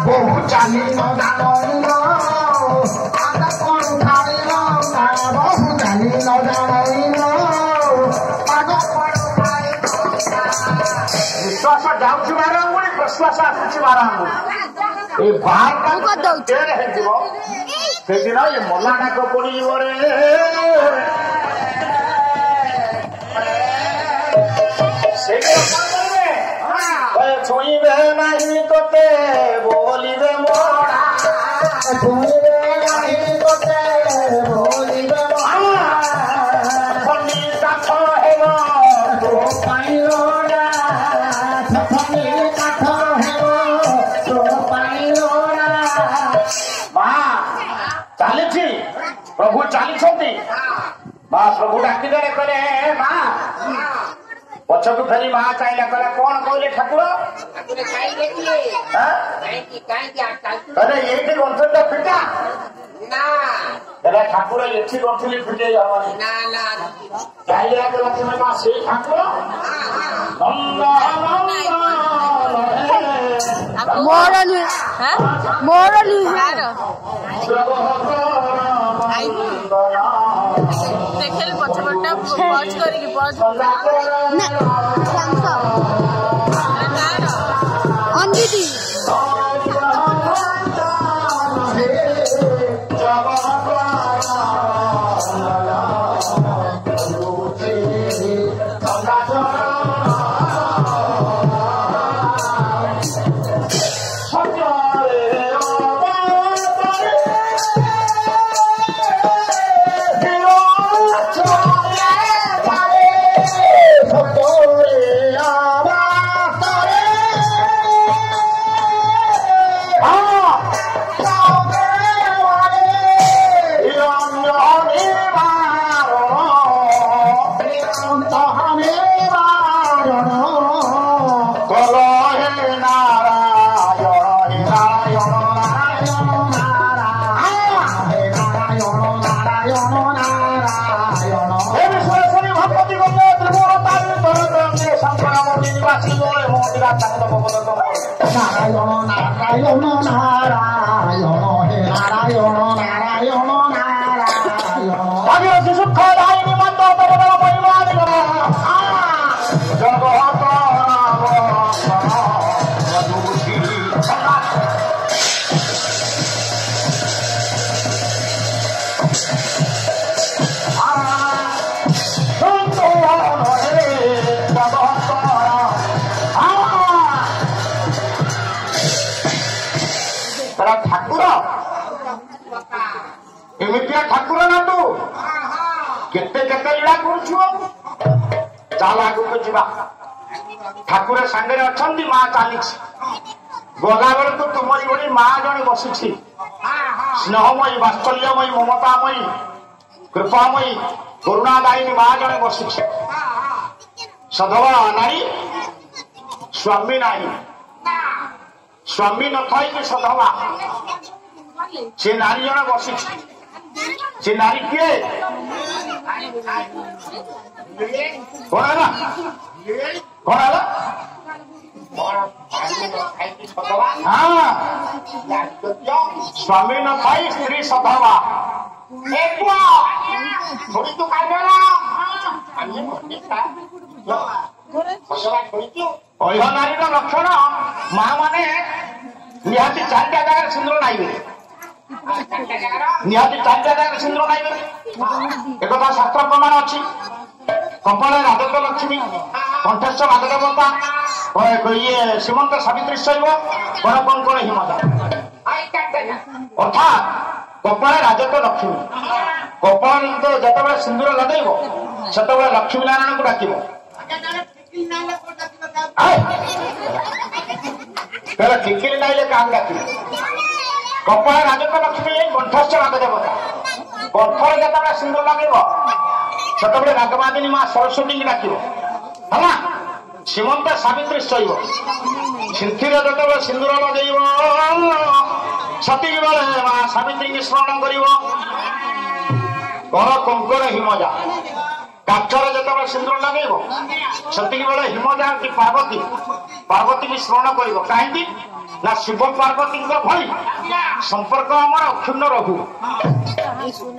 বহু চালি নদানইল বহু চালি নদানইল विश्वास जाऊँ बारंगुड़ी प्रश्वास आसुची बारंगुड़ी ये बाहर से दिन ये मल्ला डाक पड़ी छुईबे नहीं तोते बोलिबे मोड़ा छुईबे नहीं तोते बोलिबे मोड़ा फनी काठ हेगो तो पाइलोड़ा फनी काठ हेगो तो पाइलोड़ा मां चालीछि प्रभु चालीछंती मां प्रभु डाकी देले करे मां पछक फेरी माँ चाहिए कह कौन कहले ठाकुर अरे ये गंठन फिटा ठाकुर ये गंठली फिटे चाहिए माँ से ठाकुर देखे पछपटा पज करिक पज अंजिती नारायण नारायण नारायण हे नारायण नारायण नारायण सुख दायिनी मंत्र तब परिवार जगत ठाकुर एमतिया ठाकुर ना तू केते केते लीला करू चाल आगु को जीवा ठाकुर सांगे अच्छी माँ चली गला बेल तो तुमरी भली माँ जड़े बसी स्नेहमयी वात्सल्यमयी ममतामयी कृपामयी करुणादायिनी माँ जड़े बसी सधवा नारी स्वामी नाही स्वामी न थी सधवा से नारी जन बसी से नारी किए कौन है कौन है हाँ स्वामी न थी स्त्री सधवा नारी लक्षण माँ माने निहाती चारिटा जगह सिंदूर नाइबे निहाती चारिटा जगह सिंदूर नाइबे एक शास्त्र प्रमाण अच्छी कपाल राधक लक्ष्मी कंठस्थ राधदेवता ये श्रीमंत सावित्री शैव कण कण कण हिमदा अर्थात कपाल राजक लक्ष्मी कपाल जिते सिंदूर लगे से लक्ष्मी नारायण को डाक टिकिरी नाइले क्या डाक कपाल राजक लक्ष्मी कंठस्थ राधदेवता कंठर जिते सिंदूर लगे से रागवादिनी माँ सरस्वती की डाक है श्रीमंत सावित्री शैव सिंदूर जो सिंदूर लगे सती बेले माँ सावित्री की स्मरण कर कंकर हिमजा କାଠରେ ଯେତେବେଳେ ସିନ୍ଦୁର ଲଗେଇବ ସେତିକି ବେଳେ ହିମଜା କି ପାର୍ବତୀ ବି ସ୍ମରଣ କରିବ। କାହିଁକି ନା ଶିବ ପାର୍ବତୀଙ୍କ ଭଳି ସମ୍ପର୍କ ଆମର ଅକ୍ଷୁଣ୍ଣ ରହୁ।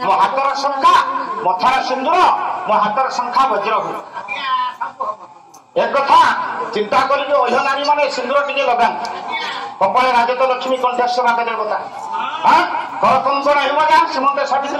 ମୋ ହାତର ଶଙ୍ଖା ମଥାର ସିନ୍ଦୁର, ମୋ ହାତର ଶଙ୍ଖା ବଜ୍ର ହୁ। একথা চিন্তা করি যে অহ্য নারী মানে সিন্দুর টিকে লগান কপালে রাজত লক্ষ্মী কণ্ঠেশ্বর দেবতা হ্যাঁ কঙ্কণ হিমজা সীমন্তে সঠিক